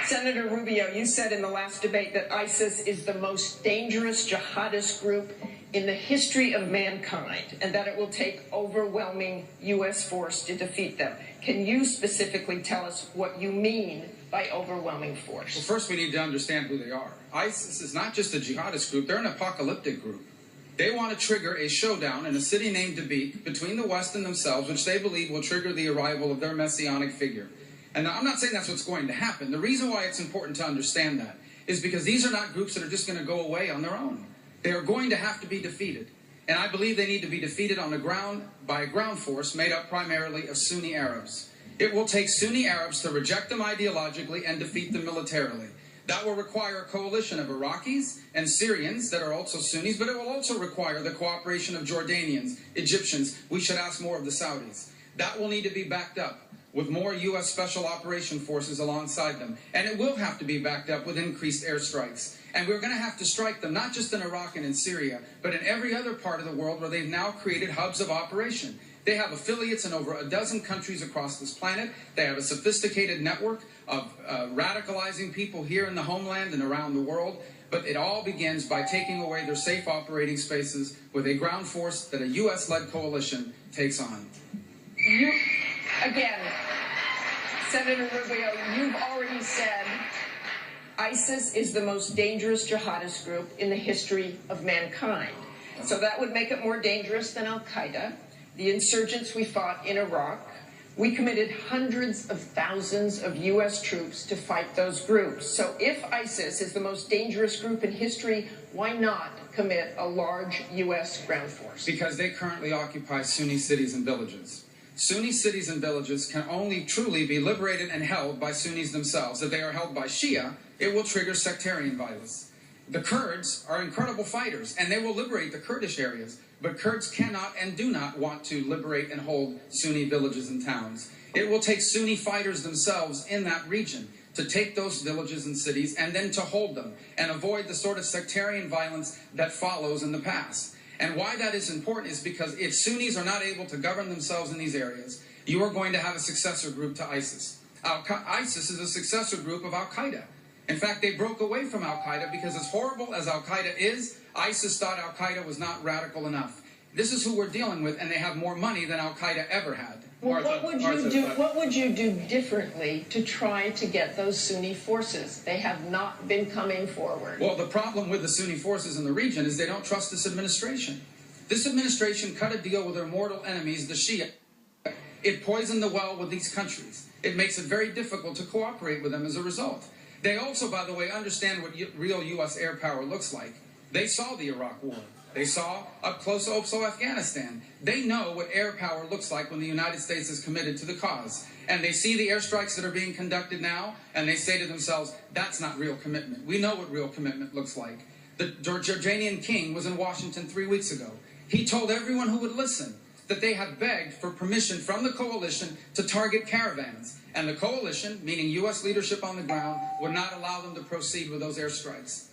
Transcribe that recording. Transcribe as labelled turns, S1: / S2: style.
S1: Senator Rubio, you said in the last debate that ISIS is the most dangerous jihadist group in the history of mankind and that it will take overwhelming U.S. force to defeat them. Can you specifically tell us what you mean by overwhelming force?
S2: Well, first we need to understand who they are. ISIS is not just a jihadist group, they're an apocalyptic group. They want to trigger a showdown in a city named Dabiq between the West and themselves, which they believe will trigger the arrival of their messianic figure. And I'm not saying that's what's going to happen. The reason why it's important to understand that is because these are not groups that are just going to go away on their own. They are going to have to be defeated. And I believe they need to be defeated on the ground by a ground force made up primarily of Sunni Arabs. It will take Sunni Arabs to reject them ideologically and defeat them militarily. That will require a coalition of Iraqis and Syrians that are also Sunnis, but it will also require the cooperation of Jordanians, Egyptians. We should ask more of the Saudis. That will need to be backed up with more U.S. Special Operation Forces alongside them. And it will have to be backed up with increased airstrikes. And we're going to have to strike them, not just in Iraq and in Syria, but in every other part of the world where they've now created hubs of operation. They have affiliates in over a dozen countries across this planet. They have a sophisticated network of radicalizing people here in the homeland and around the world. But it all begins by taking away their safe operating spaces with a ground force that a U.S.-led coalition takes on.
S1: Again, Senator Rubio, you've already said ISIS is the most dangerous jihadist group in the history of mankind. So that would make it more dangerous than Al-Qaeda, the insurgents we fought in Iraq. We committed hundreds of thousands of U.S. troops to fight those groups. So if ISIS is the most dangerous group in history, why not commit a large U.S. ground force?
S2: Because they currently occupy Sunni cities and villages. Sunni cities and villages can only truly be liberated and held by Sunnis themselves. If they are held by Shia, it will trigger sectarian violence. The Kurds are incredible fighters, and they will liberate the Kurdish areas. But Kurds cannot and do not want to liberate and hold Sunni villages and towns. It will take Sunni fighters themselves in that region to take those villages and cities and then to hold them and avoid the sort of sectarian violence that follows in the past. And why that is important is because if Sunnis are not able to govern themselves in these areas, you are going to have a successor group to ISIS. ISIS is a successor group of Al-Qaeda. In fact, they broke away from Al-Qaeda because as horrible as Al-Qaeda is, ISIS thought Al-Qaeda was not radical enough. This is who we're dealing with, and they have more money than Al-Qaeda ever had.
S1: Well, what would you do differently to try to get those Sunni forces? They have not been coming forward.
S2: Well, the problem with the Sunni forces in the region is they don't trust this administration. This administration cut a deal with their mortal enemies, the Shia. It poisoned the well with these countries. It makes it very difficult to cooperate with them as a result. They also, by the way, understand what real U.S. air power looks like. They saw the Iraq War. They saw up close also Afghanistan. They know what air power looks like when the United States is committed to the cause. And they see the airstrikes that are being conducted now, and they say to themselves, that's not real commitment. We know what real commitment looks like. The Jordanian king was in Washington 3 weeks ago. He told everyone who would listen that they had begged for permission from the coalition to target caravans. And the coalition, meaning U.S. leadership on the ground, would not allow them to proceed with those airstrikes.